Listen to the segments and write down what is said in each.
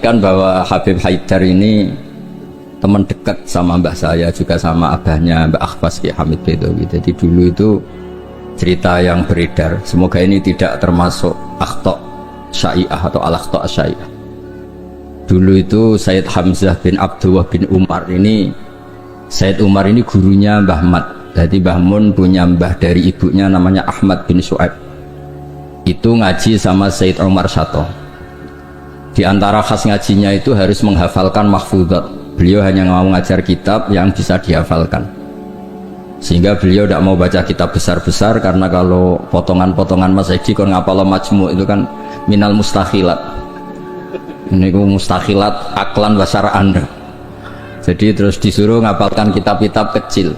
Kan bahwa Habib Haidar ini teman dekat sama mbah saya, juga sama abahnya Mbak Akhbas Ki Hamid Bedowi. Jadi dulu itu cerita yang beredar, semoga ini tidak termasuk akhta syai'ah atau al-akhta syai'ah. Dulu itu Sayyid Hamzah bin Abdullah bin Umar ini, Sayyid Umar ini gurunya Mbah Mat. Jadi Mbah Mun punya mbah dari ibunya namanya Ahmad bin Su'aib. Itu ngaji sama Sayyid Umar Sato. Di antara khas ngajinya itu harus menghafalkan mahfudzat. Beliau hanya mau ngajar kitab yang bisa dihafalkan, sehingga beliau tidak mau baca kitab besar-besar, karena kalau potongan-potongan Mas Edi kon ngapal majmu itu kan minal mustakhilat. Ini mustakhilat aklan basar Anda. Jadi terus disuruh ngapalkan kitab-kitab kecil,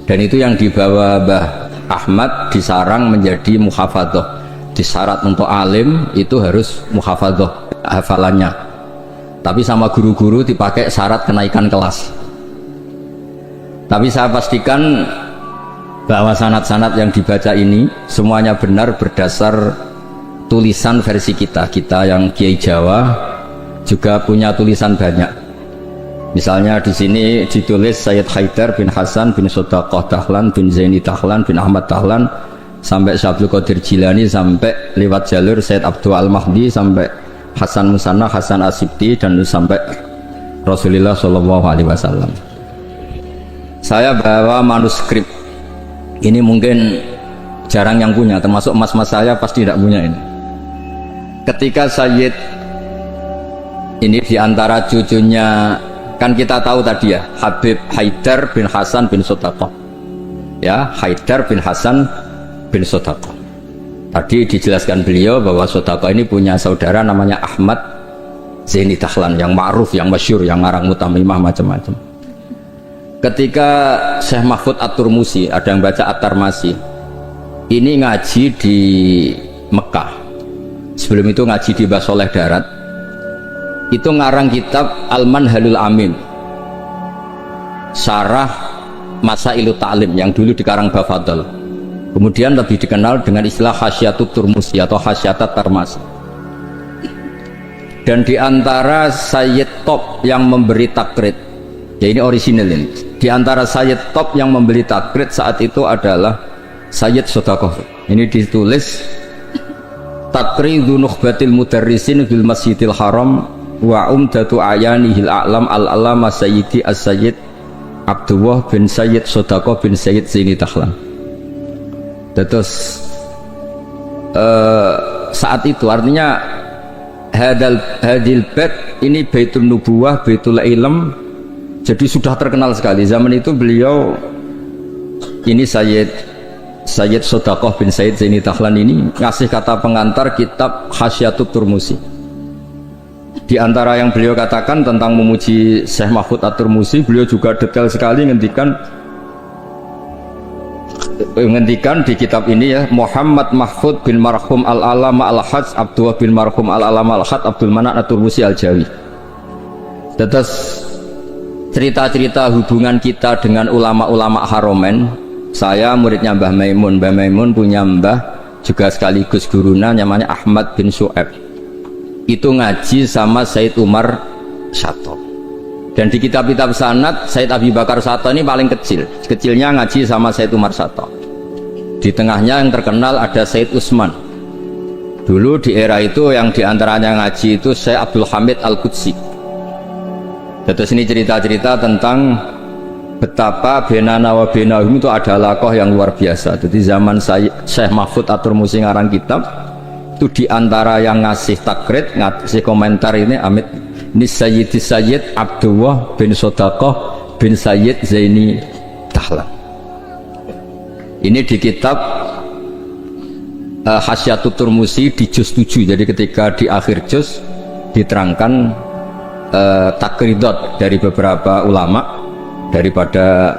dan itu yang dibawa Mbah Ahmad disarang menjadi muhafadzah. Disyarat untuk alim itu harus muhafadzah hafalannya, tapi sama guru-guru dipakai syarat kenaikan kelas. Tapi saya pastikan bahwa sanad-sanad yang dibaca ini semuanya benar berdasar tulisan versi kita yang Kiai Jawa juga punya tulisan banyak. Misalnya di sini ditulis Sayyid Haidar bin Hasan bin Sodaqah Dahlan bin Zaini Dahlan bin Ahmad Dahlan sampai Syabdul Qadir Jilani, sampai lewat jalur Sayyid Abdul Al-Mahdi, sampai Hasan Musanna, Hasan Asibti, dan sampai Rasulullah SAW. Saya bawa manuskrip ini, mungkin jarang yang punya, termasuk mas-mas saya pasti tidak punya ini. Ketika Sayyid ini diantara cucunya, kan kita tahu tadi ya, Habib Haidar bin Hasan bin Sodaqah, ya, Haidar bin Hasan bin Sodaqah. Tadi dijelaskan beliau bahwa Sodaqah ini punya saudara namanya Ahmad Zaini Dahlan, yang ma'ruf, yang masyhur, yang ngarang mutamimah macam-macam. Ketika Syekh Mahfud At-Turmusi, ada yang baca At-Tarmasi, ini ngaji di Mekah, sebelum itu ngaji di Basoleh Darat, itu ngarang kitab Al-Manhalul Amin, syarah Masailut Ta'lim yang dulu dikarang Bafadl, kemudian lebih dikenal dengan istilah Hasyatut Turmusi atau Hasyatat Tarmasi. Dan diantara Sayyid Top yang memberi takrid, ya ini orisinal ini, diantara Sayyid Top yang memberi takrid saat itu adalah Sayyid Sodaqah. Ini ditulis Takridu Nukhbatil Mudarrisin fil Masjidil Haram wa umdatu ayanihil a'lam al-alama Sayyidi as-Sayyid Abdullah bin Sayyid Sodaqah bin Sayyid Zaini Dahlan. Terus saat itu artinya hadil bait ini Baitul Nubuwah, Baitul Ilm, jadi sudah terkenal sekali. Zaman itu beliau ini Sayyid Sodaqah bin Sayyid Zaini Dahlan ini ngasih kata pengantar kitab Hasyatut Turmusi. Di antara yang beliau katakan tentang memuji Syekh Mahfud At-Turmusi, beliau juga detail sekali menghentikan di kitab ini ya, Muhammad Mahfud bin Marhum Al-Alama Al-Hajj Abdullah bin Marhum Al-Alama Al-Hajj Abdul Manan At-Turmusi Al-Jawi. Terus cerita-cerita hubungan kita dengan ulama-ulama Haromen. Saya muridnya Mbah Maimun. Mbah Maimun punya mbah juga sekaligus guruna namanya Ahmad bin Su'aib. Itu ngaji sama Sayyid Umar Sato. Dan di kitab-kitab sanad Sayyid Abi Bakar Sato ini paling kecil, kecilnya ngaji sama Sayyid Umar Sato. Di tengahnya yang terkenal ada Sayyid Utsman. Dulu di era itu yang diantaranya ngaji itu Syekh Abdul Hamid Al-Qudsi. Terus ini cerita-cerita tentang betapa benana wa benahum itu ada lakoh yang luar biasa. Jadi zaman Syekh Mahfud At-Turmusi ngarang kitab itu, diantara yang ngasih takrid, ngasih komentar ini Amit ini Sayyid Abdullah bin Sodaqah bin Sayyid Zaini Dahlan. Ini di kitab Hasyatut Turmusi di juz 7. Jadi ketika di akhir juz diterangkan takridat dari beberapa ulama daripada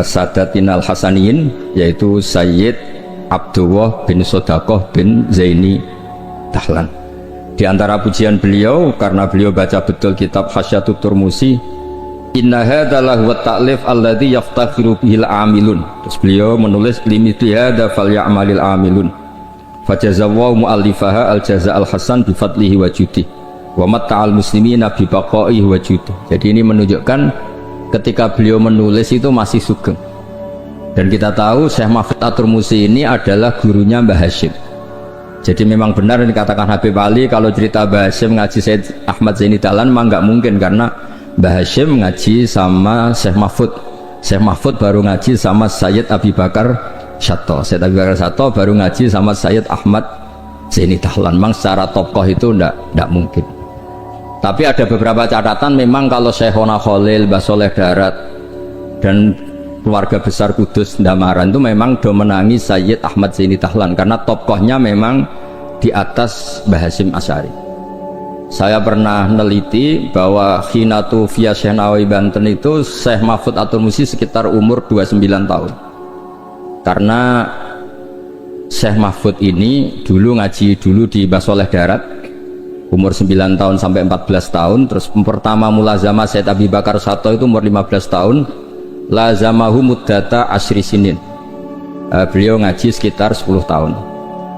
Sadatinal Hasaniyin, yaitu Sayyid Abdullah bin Sodaqah bin Zaini Dahlan. Di antara pujian beliau, karena beliau baca betul kitab Hasyatut Turmusi, inna hadalah wa ta'lif alladhi yaftakhiru bihil amilun. Terus beliau menulis limithli hadha falya'malil amilun fajazawwahu mu'allifaha al-jaza al-hasan bifadlihi wa judi. wa matta'al muslimina bi baqa'i wa judu. Jadi ini menunjukkan ketika beliau menulis itu masih sugeng. Dan kita tahu Syekh Mahfud At-Tirmidzi ini adalah gurunya Mbah Hashim. Jadi memang benar yang dikatakan Habib Ali, kalau cerita Mbah Hashim ngaji Syekh Ahmad Zaini Dahlan memang nggak mungkin, karena Mbah Hashim ngaji sama Syekh Mahfud. Syekh Mahfud baru ngaji sama Sayyid Abi Bakar Syato. Sayyid Abi Bakar Syato baru ngaji sama Sayyid Ahmad Zaini Dahlan. Memang secara tokoh itu ndak mungkin. Tapi ada beberapa catatan memang kalau Syekhona Khalil, Mbah Soleh Darat dan keluarga besar Kudus Ndamaran itu memang do menangi Sayyid Ahmad Zaini Dahlan, karena tokohnya memang di atas Mbah Hashim Asy'ari. Saya pernah neliti bahwa Khinatu via Syekh Nawawi Banten itu Syekh Mahfud At-Tirmidzi sekitar umur 29 tahun. Karena Syekh Mahfud ini dulu ngaji dulu di Mbah Soleh Darat umur 9 tahun sampai 14 tahun. Terus pertama mulazamah Sayyid Abi Bakar Syato itu umur 15 tahun. Lazamahu muddata asyri sinin. Beliau ngaji sekitar 10 tahun.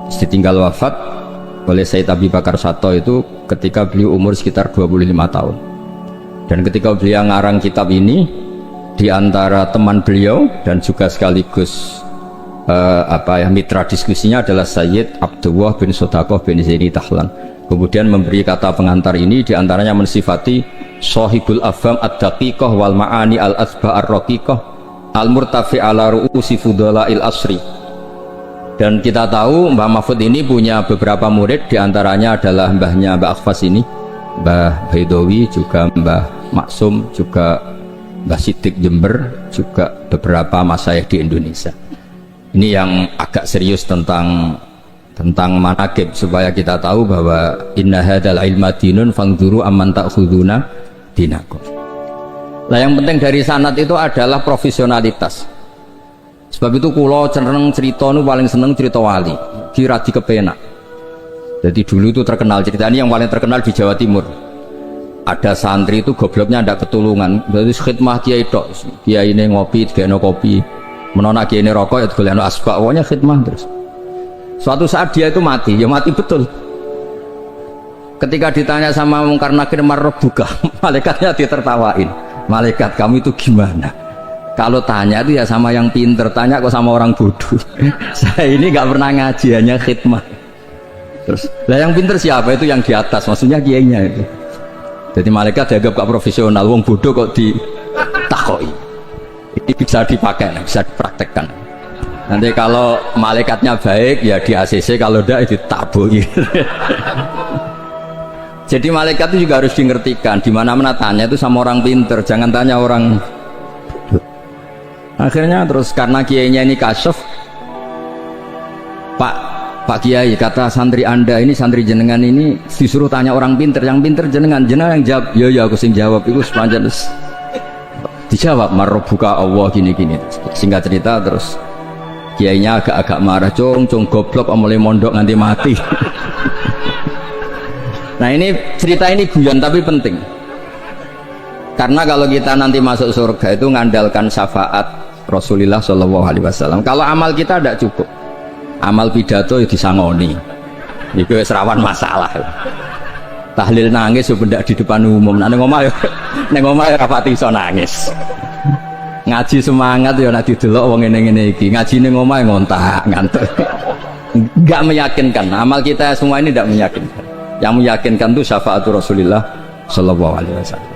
Terus ditinggal wafat oleh Sayyid Abi Bakar Syato itu ketika beliau umur sekitar 25 tahun. Dan ketika beliau ngarang kitab ini, di antara teman beliau dan juga sekaligus mitra diskusinya adalah Sayyid Abdullah bin Sodaqoh bin Zaini Dahlan. Kemudian memberi kata pengantar ini, diantaranya mensifati Sohibul Afham Ad-Daqiqah wal Ma'ani Al-Asba Ar-Raqiqah Al-Murtafi ala Ru'usi Fudola'il Asri. Dan kita tahu Mbah Mahfud ini punya beberapa murid, diantaranya adalah mbahnya Mbah Akhfas ini, Mbah Baidowi, juga Mbah Maksum, juga Mbah Siddiq Jember, juga beberapa masyayikh di Indonesia. Ini yang agak serius tentang manaqib, supaya kita tahu bahwa inna hadzal ilma dinun fangzuru amman ta'khuduna dinakum. Nah, yang penting dari sanad itu adalah profesionalitas. Sebab itu kula cenderung cerita nu paling seneng cerita wali, kira di kepenak. Jadi dulu itu terkenal cerita ini, yang paling terkenal di Jawa Timur. Ada santri itu gobloknya ndak ketulungan, jadi khidmah kiai tok. Kiai ini ngopi, digeno kopi. Menona kiai ini rokok ya digolekno asbak, pokoknya khidmah terus. Suatu saat dia itu mati, ya mati betul. Ketika ditanya sama Mungkar Nakir marrobuka, malaikatnya ditertawain. Malaikat, kamu itu gimana? Kalau tanya itu ya sama yang pinter, tanya kok sama orang bodoh. Saya ini nggak pernah ngaji, hanya khidmah. Terus, lah yang pinter siapa? Itu yang di atas, maksudnya kiainya itu. Jadi malaikat dianggap gak profesional, wong bodoh kok ditakoi. Ini bisa dipakai, bisa dipraktekkan. Nanti kalau malaikatnya baik ya di ACC, kalau tidak ditaboi. Jadi malaikat itu juga harus dimengertikan, di mana-mana tanya itu sama orang pinter, jangan tanya orang. Akhirnya terus karena kiainya ini kasyaf, Pak Kiai, kata santri Anda ini, santri jenengan ini disuruh tanya orang pinter, yang pinter jenengan yang jawab. Ya aku sing jawab itu sepanjang terus dijawab marrobuka Allah gini-gini. Singkat cerita terus kiainya agak-agak marah, cung goblok omole mondok nganti mati. Nah, ini cerita ini guyon tapi penting, karena kalau kita nanti masuk surga itu ngandalkan syafaat Rasulullah Shallallahu Alaihi Wasallam. Kalau amal kita tidak cukup, amal pidato ya disangoni, itu serawan masalah. Tahlil nangis sudah di depan umum, neng omah ya rapati iso nangis. Ngaji semangat ya nanti delok wong ngene-ngene iki, ngaji ning omah ngontak ngantuk. Enggak meyakinkan, amal kita semua ini tidak meyakinkan. Yang meyakinkan itu syafaat Rasulullah Shallallahu Alaihi Wasallam.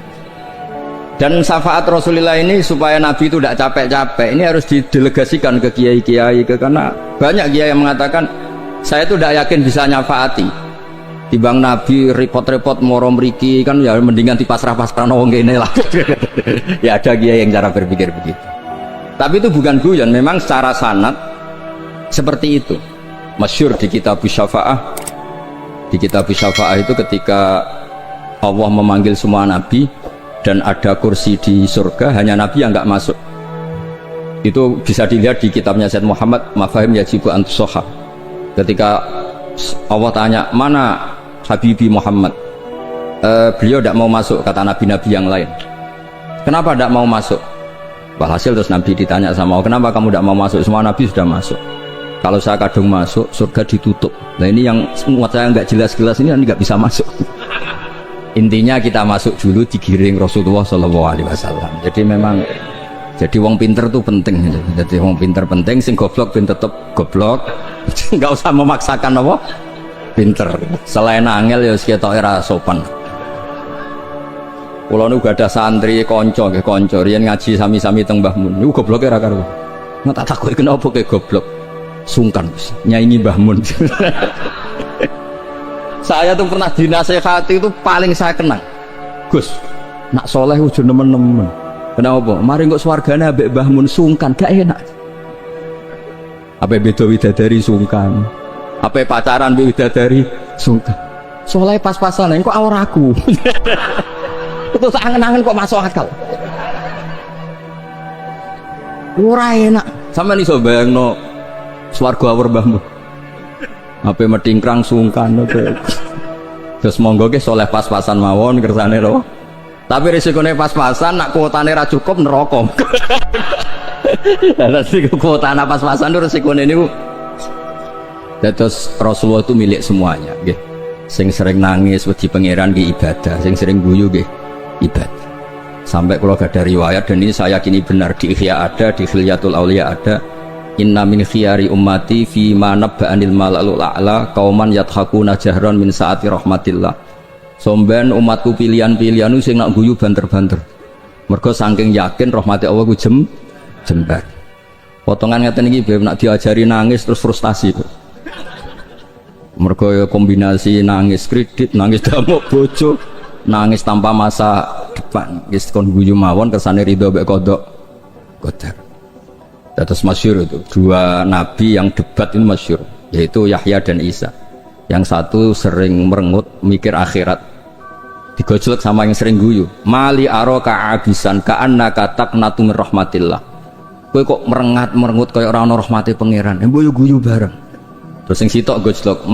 Dan syafaat Rasulullah ini supaya Nabi itu tidak capek-capek, ini harus didelegasikan ke kiai-kiai, karena banyak kiai yang mengatakan saya itu tidak yakin bisa nyafaati. Timbang Nabi repot-repot moro mriki kan ya mendingan dipasrah-pasrah wong kene lah. Ya ada kiai yang cara berpikir begitu. Tapi itu bukan guyon, memang secara sanad seperti itu. Masyhur di kitab Syafa'ah. Di kitab Syafa'ah itu ketika Allah memanggil semua nabi dan ada kursi di surga, hanya nabi yang nggak masuk. Itu bisa dilihat di kitabnya Sayyid Muhammad Mafahim Yajibu Antusoha. Ketika Allah tanya mana Habibi Muhammad, beliau tidak mau masuk, kata nabi-nabi yang lain. Kenapa tidak mau masuk? Walhasil terus nabi ditanya sama Allah, kenapa kamu tidak mau masuk? Semua nabi sudah masuk. Kalau saya kadung masuk, surga ditutup. Nah ini yang semua saya nggak jelas-jelas ini nggak bisa masuk. Intinya kita masuk dulu digiring Rasulullah Shallallahu Alaihi Wasallam. Jadi memang jadi wong pinter tuh penting. Jadi wong pinter penting, sing goblok ben tetep goblok. Nggak usah memaksakan apa pinter. Selain angel ya ketok ora sopan. Kula niku gadah santri kanca nggih kanca riyen ngaji sami-sami teng Mbah Mun. Niku gobloke ra karo. Nek tak takoki kenapa ke goblok? Sungkan nyanyi Mbah Mun. Saya tuh pernah dinasehati itu paling saya kenang. Gus, nak soleh ujung nemen-nemen. Kenapa? Mari kok swargane ambek Mbah Mun sungkan, gak enak. Apa beda widadari sungkan? Apa pacaran mbek widadari sungkan? Soleh pas-pasan kok awor aku. Itu angen-angen kok masuk akal. Ora enak. Sampeyan iso bayangno swarga awor Mbah Mun. Apa metingkrang sungkan apa. Terus monggo ke soleh pas-pasan mawon kersane lho. Tapi risikone pas-pasan nak kuotane ra cukup neraka. Lah sing kuotane pas-pasan itu risikone niku. Terus Rasulullah itu milik semuanya nggih. Sing sering nangis wedi pangeran nggih ibadah, sing sering guyu nggih ibadah. Sampai kalau ada riwayat dan ini saya yakini benar di Ihya ada, di Khilyatul Auliya ada. Inna min khiyari ummati fi ma nabba'anil malalul a'la qauman yadhakuna jahran min saati rahmatillah. Somben umatku pilihan-pilihan sing nak guyu banter-banter. Mergo saking yakin rahmati Allah ku jembar. Potongan ngeten iki beb nak diajari nangis terus frustasi. Mergo ya kombinasi nangis kredit, nangis damuk bojo, nangis tanpa masa depan. Wis kon guyu mawon kersane ridho mek kodok. Qadar. Terus masyhur itu dua nabi yang debat ini masyhur, yaitu Yahya dan Isa. Yang satu sering merengut mikir akhirat, digojlek sama yang sering guyu. Mali aroka abisan ka'annaka taqnatu min rahmatillah. Kowe kok merengut kaya ora ana rahmate pangeran. Mbok yo guyu bareng. Terus sing sitok gojlek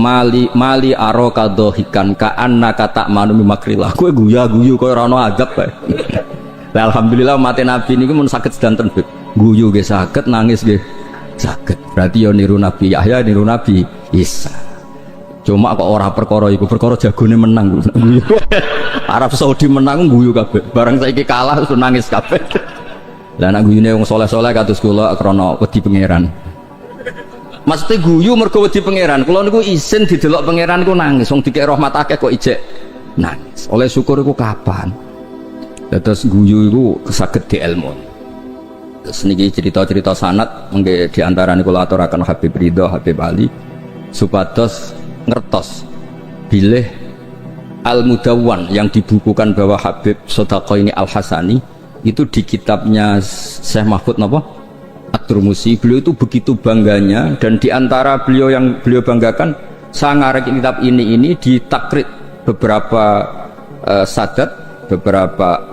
mali aroka dohikan ka'annaka ta'manu min makrillah. Kowe guyu kaya ora ana adab bae. Lah alhamdulillah mate nabi niku mun saged sedanten beb. Guyu ge saged, nangis ge saged. Berarti yo niru Nabi Yahya, niru Nabi Isa. Cuma kok ora perkara iku, perkara jagone menang. Arab Saudi menang guyu kabeh. Bareng saiki kalah terus nangis kabeh. Lah nek guyune wong saleh-saleh kados kula krana wedi pangeran. Mesti guyu mergo wedi pangeran. Kula niku isin didelok pangeran niku nangis. Wong dikek rahmat akeh kok ijek nangis. Oleh syukur iku kapan? Terus guyu iku saged dielmoni. Seniki cerita-cerita sanad mengke diantarane kula aturaken Habib Ridho, Habib Ali supados ngertos bilih Al-Mudawwan yang dibukukan bahwa Habib Sodaqah ini Al-Hasani itu di kitabnya Syekh Mahfud napa? At-Turmusi. Beliau itu begitu bangganya dan diantara beliau yang beliau banggakan saya ngarek kitab ini ditakrit beberapa sadat, beberapa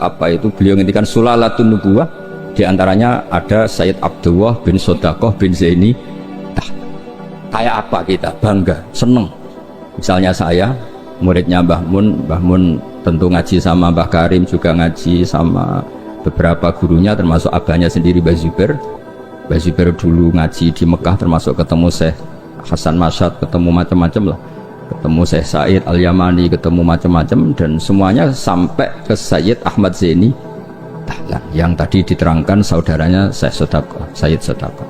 apa itu beliau ngendikan Sulalatun Nubuwah. Di antaranya ada Sayyid Abdullah bin Sodaqah bin Zaini. Kayak apa kita bangga, seneng. Misalnya saya muridnya Mbah Mun tentu ngaji sama Mbah Karim, juga ngaji sama beberapa gurunya termasuk abahnya sendiri Mbah Zubair. Mbah Zubair dulu ngaji di Mekah termasuk ketemu Syekh Hasan Masyad, ketemu macam-macam lah, ketemu Syekh Said Al-Yamani, ketemu macam-macam dan semuanya sampai ke Sayyid Ahmad Zaini Dahlan yang tadi diterangkan saudaranya Syekh Sodaqah, Sayyid Sodaqah.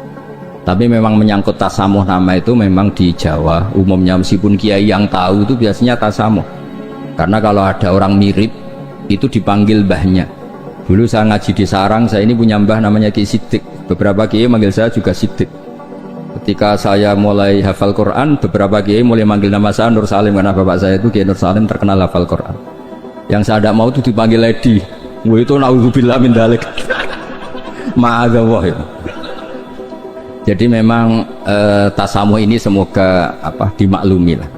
Tapi memang menyangkut tasamuh nama itu memang di Jawa umumnya meskipun kiai yang tahu itu biasanya tasamuh. Karena kalau ada orang mirip itu dipanggil mbahnya. Dulu saya ngaji di Sarang, saya ini punya mbah namanya Ki Siddiq. Beberapa kiai manggil saya juga Siddiq. Ketika saya mulai hafal Quran, beberapa kiai mulai manggil nama saya Nur Salim karena bapak saya itu Kiai Nur Salim terkenal hafal Quran. Yang saya tidak mau itu dipanggil Lady. Wah itu naudzubillah min dzalik. Ma'adzallah ya. Jadi memang tasamuh ini semoga apa dimaklumi lah.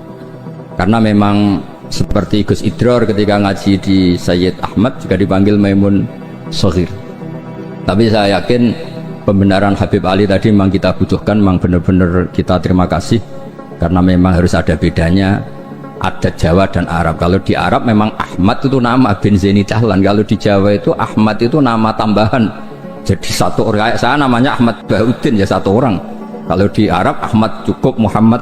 Karena memang seperti Gus Idror ketika ngaji di Sayyid Ahmad juga dipanggil Maimun Shaghir. Tapi saya yakin pembenaran Habib Ali tadi memang kita butuhkan, memang benar-benar kita terima kasih karena memang harus ada bedanya adat Jawa dan Arab. Kalau di Arab memang Ahmad itu nama bin Zaini Dahlan, kalau di Jawa itu Ahmad itu nama tambahan. Jadi satu orang, saya namanya Ahmad Bahuddin ya satu orang. Kalau di Arab Ahmad cukup, Muhammad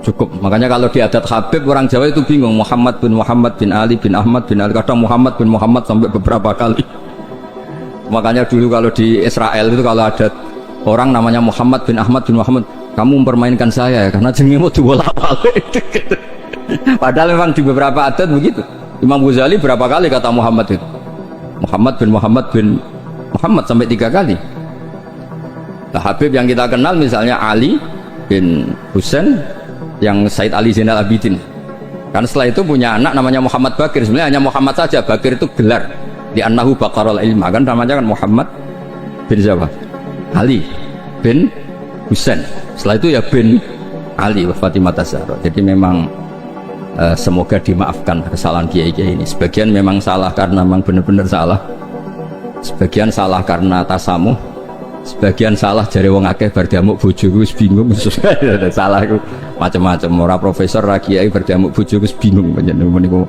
cukup. Makanya kalau di adat Habib orang Jawa itu bingung, Muhammad bin Ali bin Ahmad bin Ali, kadang Muhammad bin Muhammad sampai beberapa kali. Makanya dulu kalau di Israel itu kalau ada orang namanya Muhammad bin Ahmad bin Muhammad, kamu mempermainkan saya ya karena jenengmu dibolak-balik. Padahal memang di beberapa adat begitu. Imam Ghazali berapa kali kata Muhammad itu? Muhammad bin Muhammad sampai 3 kali. Nah, Habib yang kita kenal misalnya Ali bin Husain yang Said Ali Zainal Abidin. Kan setelah itu punya anak namanya Muhammad Bakir. Sebenarnya hanya Muhammad saja. Bakir itu gelar. Di annahu baqarul ilma, kan namanya kan Muhammad bin siapa? Ali bin Husain. Setelah itu ya bin Ali wa Fatimah Zahra. Jadi memang semoga dimaafkan kesalahan kiai-kiai ini. Sebagian memang salah karena memang benar-benar salah. Sebagian salah karena tasamuh. Sebagian salah jare wong akeh bar diamuk bojoku wis bingung. Salah iku macam-macam. Ora profesor ra kiai bar diamuk bojoku wis bingung panjenengan niku.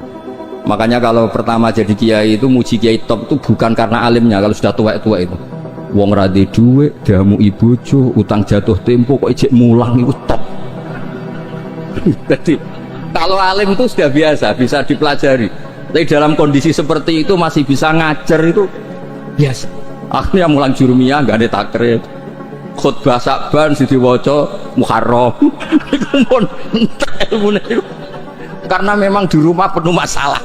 Makanya kalau pertama jadi kiai itu muji kiai top itu bukan karena alimnya. Kalau sudah tua-tua itu wong ra duwe dhuwit diamuki bojo, utang jatuh tempo kok ijek mulang itu top. Jadi kalau alim itu sudah biasa, bisa dipelajari. Tapi dalam kondisi seperti itu masih bisa ngajar itu biasa. Akhirnya mulang jurumiyah nggak ada takrir, khutbah Sa'ban sidi waca Muharram. Iku pun entek ilmune. Karena memang di rumah penuh masalah.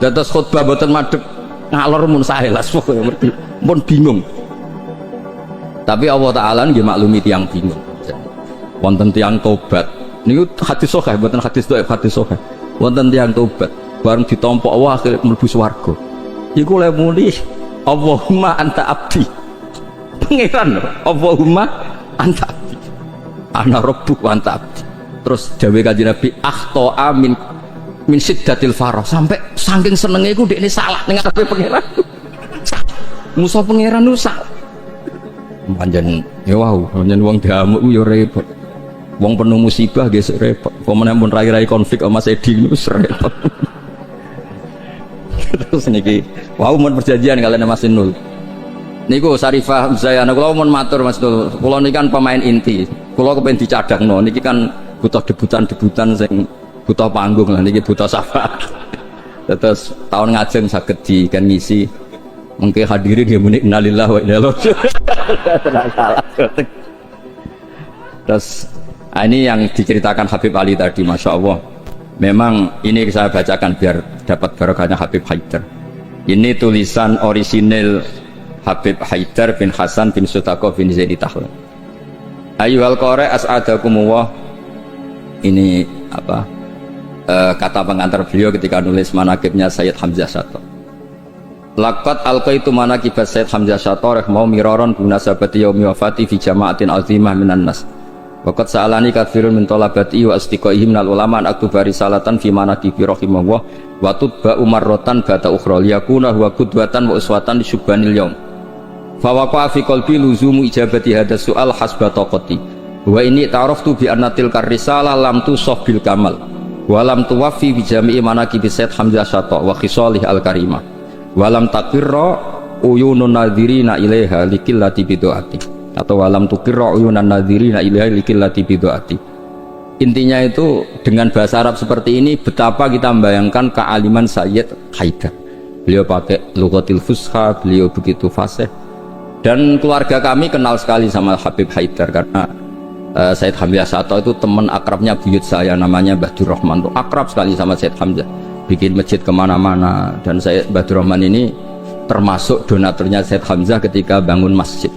Dados khutbah boten madhep ngalor mun saelas pun bingung. Tapi Allah Taala nggih maklumi tiyang bingung. Wonten tiyang tobat. Niku hadis sahih boten hadis dhaif, hadis sahih. Wonten tiyang tobat bareng ditampa Allah akhire mlebu swarga. Iku le muni Allahumma anta abdi. Pangeran Allahumma anta abdi. Ana rabbuk wa anta abdi. Terus dawuh Kanjeng Nabi akhta min syiddatil farah, sampai saking senenge iku dekne salah ning ngarepe pangeran. Musa pangeran lu salah. Panjen ya wow, panjen wong diamuk yo repot. Wong penuh musibah gesek repot. Pemenang pun rai-rai konflik sama Mas Edi itu repot. Terus niki, wow mun perjanjian kalian Mas Nul. Niku Sarifah saya, kula mun matur Mas Nul. Kula niki kan pemain inti. Kula kepen dicadangno. Niki kan butuh debutan sing butuh panggung lah. Niki butuh syafaat. Terus tahun ngajeng saged di kan ngisi. Mengke hadirin nggih muni innalillahi wa inna ilaihi raji'un. Terus ini yang diceritakan Habib Ali tadi, Masya Allah. Memang ini saya bacakan biar dapat barokahnya Habib Haidar. Ini tulisan orisinil Habib Haidar bin Hasan bin Sutaqo bin Zaidi Tahlan. Ayyuhal qari as'adakumullah. Ini apa? Kata pengantar beliau ketika nulis manaqibnya Sayyid Hamzah Syato. Laqad alqaitu manaqib Sayyid Hamzah Syato rahimahullah miraron binasabati yaumi wafati fi jama'atin azimah minan nas. Waqad sa'alani katsirun min talabati wa asdiqaihim minal ulama an aktuba risalatan fi manaqibi rahimahullah wa tutba umarratan bata ukhra liyakuna huwa qudwatan wa uswatan li syubbanil yaum. Fa waqa fi qalbi luzumu ijabati hadha su'al hasba taqati. Wa inni ta'araftu bi anna tilka risalah lam tusaf bil kamal wa lam tuwaffi bi jami'i manaqibi Sayyid Hamzah Syato wa khisalih al-karimah wa lam taqirra uyunun nadhirina ilaiha likillati bidu'ati. Atau walam tukirra uyunan nadhirina ilaihi likillati bidu'ati. Intinya itu dengan bahasa Arab seperti ini betapa kita membayangkan kealiman Sayyid Haidar. Beliau pakai lughatil fusha, beliau begitu fasih. Dan keluarga kami kenal sekali sama Habib Haidar karena Sayyid Hamzah Syato itu teman akrabnya buyut saya namanya Mbah Durrahman. Itu akrab sekali sama Sayyid Hamzah. Bikin masjid kemana-mana. Dan Sayyid Mbah Durrahman ini termasuk donaturnya Sayyid Hamzah ketika bangun masjid.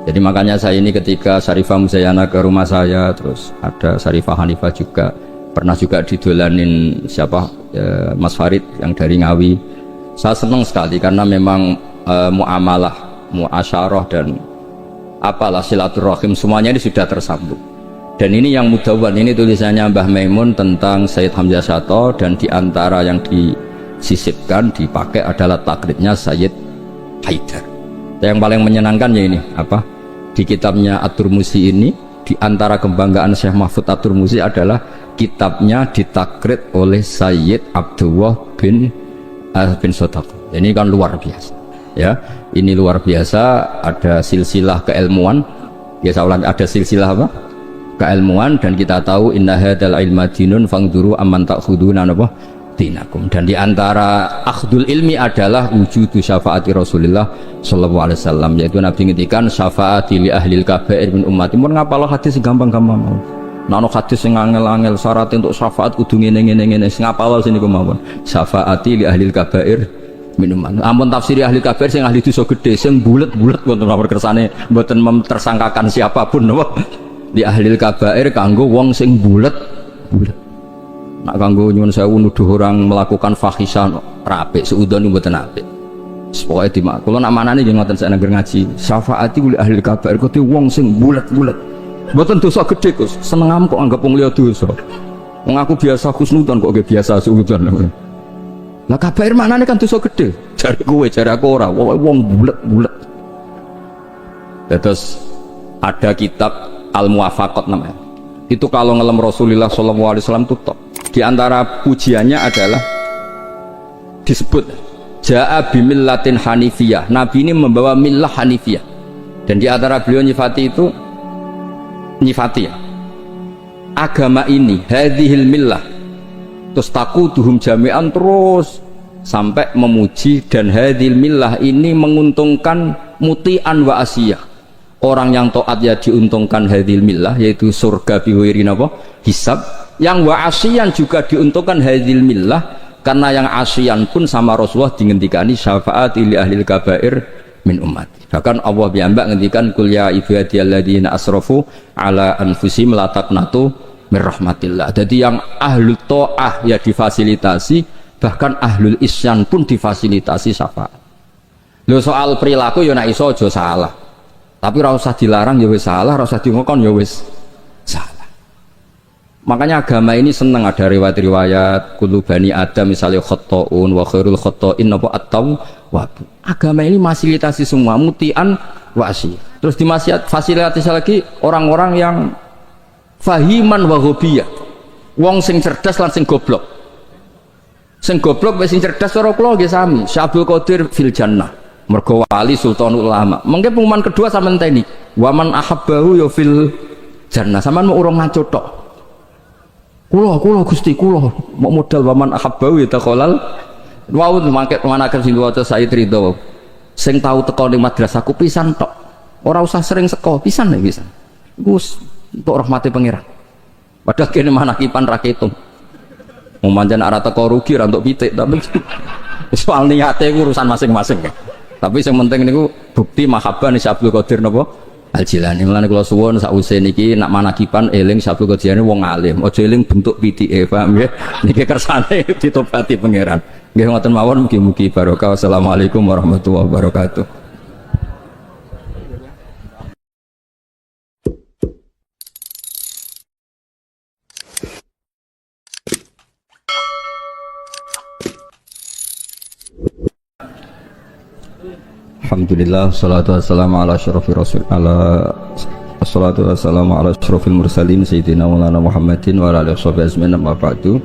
Jadi makanya saya ini ketika Syarifah Muzayana ke rumah saya, terus ada Syarifah Hanifah juga, pernah juga didolanin siapa Mas Farid yang dari Ngawi. Saya senang sekali karena memang muamalah, muasyarah dan apalah silaturahim semuanya ini sudah tersambung. Dan ini yang mudawwan, ini tulisannya Mbah Maimun tentang Sayyid Hamzah Syato, dan diantara yang disisipkan dipakai adalah taklidnya Sayyid Haidar. Yang paling menyenangkan ya ini apa, di kitabnya At-Turmuzi ini di antara kebanggaan Syekh Mahfud At-Turmuzi adalah kitabnya ditakrid oleh Sayyid Abdullah bin Sotaqo. Ini kan luar biasa ya, ini luar biasa. Ada silsilah keilmuan ya, saya ulang, ada silsilah apa keilmuan, dan kita tahu inna hadzal ilma dinun fangduru amman ta'khuduna napa dinakum. Dan diantara akhdul ilmi adalah wujudu syafaati Rasulullah sallallahu alaihi wasallam, yaitu Nabi ngendikan syafaati li ahlil kabair min ummati. Mun ngapal hadis gampang-gampang mawon. Nano hadis sing angel-angel syarat untuk syafaat kudu ngene-ngene sing ngapal sini mawon. Syafaati li ahlil kabair min ummati. Ampun tafsiri ahli kabair sing ahli dosa gede sing bulet-bulet wonten nomor kersane mboten memtersangkakan siapapun napa. Li ahlil kabair kanggo wong sing bulet-bulet. Nak kanggo nyuwun sewu nuduh orang melakukan fahisah rapik seudon mboten apik. Pokoke dimak kula nak manane nggih ngoten sak nangger ngaji. Syafaati li ahli kabair kudu wong sing bulet-bulet. Mboten dosa gede Gus, senengam kok anggap wong liya dosa. Wong aku biasa khusnudan kok nggih biasa suudan. Lah kabair manane kan dosa gede. Jare kowe, jare aku ora, wong bulet-bulet. Terus ada kitab Al-Muwafaqat namanya. Itu kalau ngelem Rasulullah sallallahu alaihi wasallam tutup. Di antara pujiannya adalah disebut Ja'a bimillatin hanifiyah. Nabi ini membawa millah hanifiyah. Dan di antara beliau nyifati itu nyifati ya, agama ini hadhil millah terus taquduhum jami'an, terus sampai memuji, dan hadhil millah ini menguntungkan muti'an wa asiyah, orang yang taat ya diuntungkan hadhil millah yaitu surga biwiri napa hisab, yang wa asiyan juga diuntungkan hadhil millah karena yang asiyan pun sama Rasulullah dingendikani syafaat li ahlil kabair min ummati. Bahkan Allah piyambak ngendikan kul ya ibadiyalladzina asrafu ala anfusihim la taqnatu mir rahmatillah. Jadi yang ahlul taah ya difasilitasi, bahkan ahlul isyan pun difasilitasi syafaat. Lho soal perilaku ya nek iso aja salah. Tapi ora usah dilarang ya wis salah, ora usah dingokon ya wis salah. Makanya agama ini seneng ada riwayat-riwayat kullu bani adam misalnya khotoun wa khairul khotoin napa at-tawwab. Agama ini fasilitasi semua mutian wasi. Terus fasilitasi lagi orang-orang yang fahiman wa ghobiyah. Wong sing cerdas lan sing goblok. Sing goblok wis sing cerdas cara kula nggih sami. Syabul Qadir fil jannah. Mergo wali sultanul ulama. Mengke pengumuman kedua sampean teni. Wa man ahabbahu ya fil jannah. Sampean mau urung ngaco tok. Kula Gusti kula mau modal wa man ahabbahu ya taqallal. Wau mangke manaken sing waca Said Ridho. Sing tau teko ning madrasahku pisan tok. Ora usah sering seko, pisan nek pisan. Gus untuk rahmati pangeran. Padahal kene manakipan ra ketung. Mau manjan arah teko rugi ra untuk pitik, tapi soal niate urusan masing-masing. Tapi yang penting niku bukti mahabbah ni Syabul Qadir napa Al-Jilani. Mulane kula suwun sakwise niki nak manakipan eling Syabul Qadir wong alim, aja eling bentuk pitike, paham nggih? Niki kersane ditobati pangeran. Nggih ngoten mawon, mugi-mugi barokah. Wassalamualaikum warahmatullahi wabarakatuh. Alhamdulillah, salatu wassalamu ala asyrafir rasul assalatu wassalamu ala asyrafil mursalin sayyidina maulana Muhammadin wa ala alihi washabihi ajmain, amma ba'du.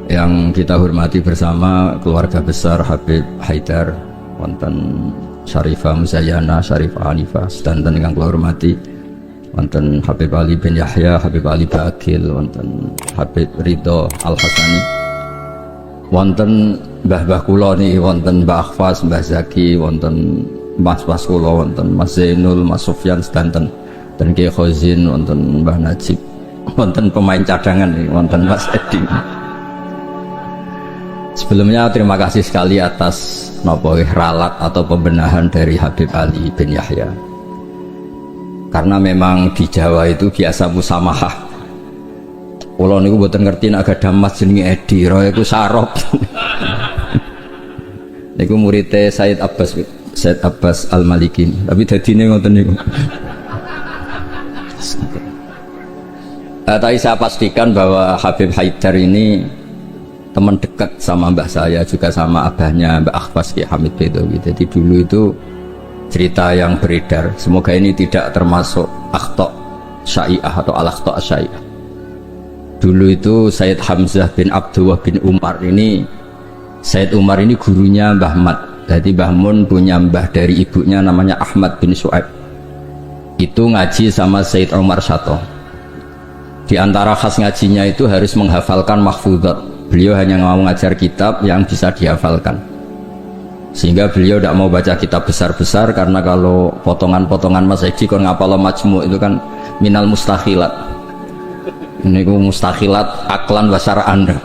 Yang kita hormati bersama keluarga besar Habib Haidar, wonten Syarifah Muzayyana, Syarifah Hanifah, sedanten ingkang kula hormati wonten Habib Ali bin Yahya, Habib Ali Bakil, wonten Habib Ridho Al-Hasani, wonten mbah-mbah kula niki, wonten Mbah Akhfas, Mbah Zaki, wonten mas-mas kula, wonten Mas Zainul, Mas Sufyan sedanten, dan Kiai Khozin, wonten Mbah Najib, wonten pemain cadangan nih, wonten Mas Edi. Sebelumnya terima kasih sekali atas ralat atau pembenahan dari Habib Ali bin Yahya. Karena memang di Jawa itu biasa musamahah. Kalau niku mboten ngerti nek gadah mas jenenge Edi, roe iku sarop. Niku muridé Said Abbas Al-Maliki. Tapi dadine ngoten niku. Tapi saya pastikan bahwa Habib Haidar ini teman dekat sama mbah saya, juga sama abahnya Mbak Akhfas Ki Hamid Bedowi. Jadi dulu itu cerita yang beredar, semoga ini tidak termasuk akhta syai'ah atau al-akhta syai'ah. Dulu itu Sayyid Hamzah bin Abdullah bin Umar ini, Sayyid Umar ini gurunya Mbah Mat. Jadi Mbah Mun punya mbah dari ibunya namanya Ahmad bin Su'aib. itu ngaji sama Sayyid Umar Syato. Di antara khas ngajinya itu harus menghafalkan mahfudhat. Beliau hanya mau ngajar kitab yang bisa dihafalkan, sehingga beliau tidak mau baca kitab besar-besar, karena kalau potongan-potongan Mas Edi kon ngapal majmu itu kan minal mustakhilat. Ini ku mustakhilat aklan basara Anda.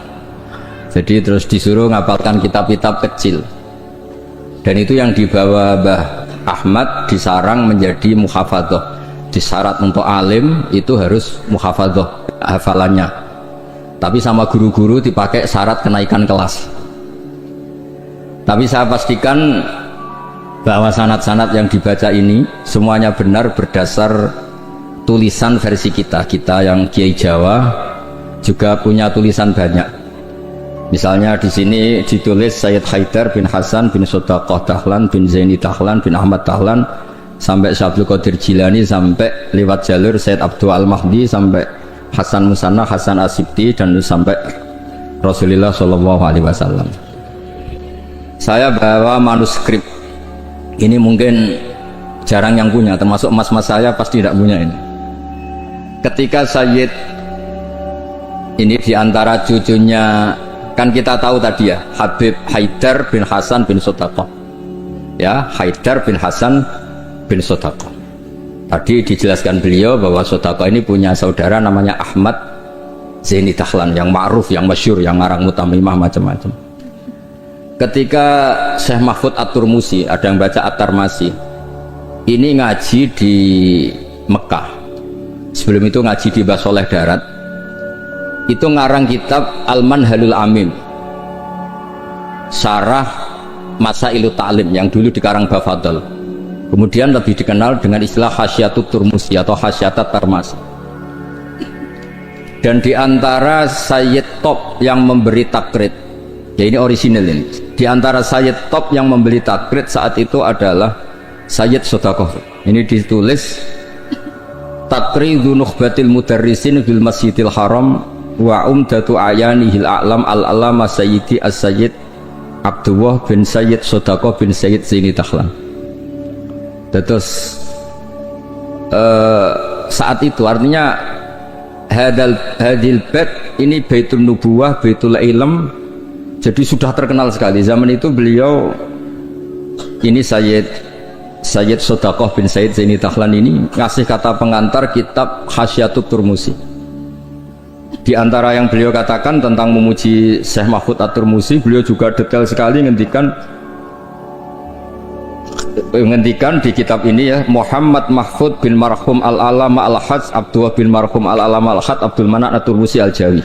Jadi terus disuruh ngapalkan kitab-kitab kecil. Dan itu yang dibawa Mbah Ahmad disarang menjadi muhafadzah. Disyarat untuk alim itu harus muhafadzah hafalannya. Tapi sama guru-guru dipakai syarat kenaikan kelas. Tapi saya pastikan bahwa sanad-sanad yang dibaca ini semuanya benar berdasar tulisan versi kita. Kita yang Kiai Jawa juga punya tulisan banyak. Misalnya di sini ditulis Sayyid Haidar bin Hasan bin Sodaqah Dahlan bin Zaini Dahlan bin Ahmad Dahlan sampai Syekh Abdul Qadir Jilani, sampai lewat jalur Sayyid Abdul Al-Mahdi, sampai Hasan Musanna, Hasan Asibti, dan sampai Rasulullah Shallallahu Alaihi Wasallam. Saya bawa manuskrip ini, mungkin jarang yang punya, termasuk mas-mas saya pasti tidak punya ini. Ketika Sayyid ini diantara cucunya, kan kita tahu tadi ya, Habib Haidar bin Hasan bin Sodaqah, ya, Haidar bin Hasan bin Sodaqah. Tadi dijelaskan beliau bahwa Sodaqah ini punya saudara namanya Ahmad Zaini Dahlan, yang ma'ruf, yang masyhur, yang ngarang mutamimah macam-macam. Ketika Syekh Mahfud At-Turmusi, ada yang baca At-Tarmasi, ini ngaji di Mekah, sebelum itu ngaji di Basoleh Darat, itu ngarang kitab Al-Manhalul Amim, Syarah Masailut Ta'lim, yang dulu dikarang Bafadol, kemudian lebih dikenal dengan istilah Hasyatut Turmusi atau Hasyatat Tarmasi. Dan diantara Sayyid top yang memberi takrid, ya ini orisinal ini, diantara Sayyid top yang memberi takrid saat itu adalah Sayyid Sodaqah. Ini ditulis Takridu Nukhbatil Mudarrisin bil Masjidil Haram wa umdatu ayanihil a'lam al-alama Sayyidi as-Sayyid Abdullah bin Sayyid Sodaqah bin Sayyid Zaini Dahlan. Terus saat itu artinya hadil bait ini Baitul Nubuwah, Baitul Ilm, jadi sudah terkenal sekali. Zaman itu beliau ini Sayyid Sodaqah bin Sayyid Zaini Dahlan ini ngasih kata pengantar kitab Hasyatut Turmusi. Di antara yang beliau katakan tentang memuji Syekh Mahfud At-Turmusi, beliau juga detail sekali menghentikan di kitab ini ya, Muhammad Mahfud bin Marhum Al-Alama Al-Hajj Abdullah bin Marhum Al-Alama Al-Hajj Abdul Manan At-Turmusi Al-Jawi.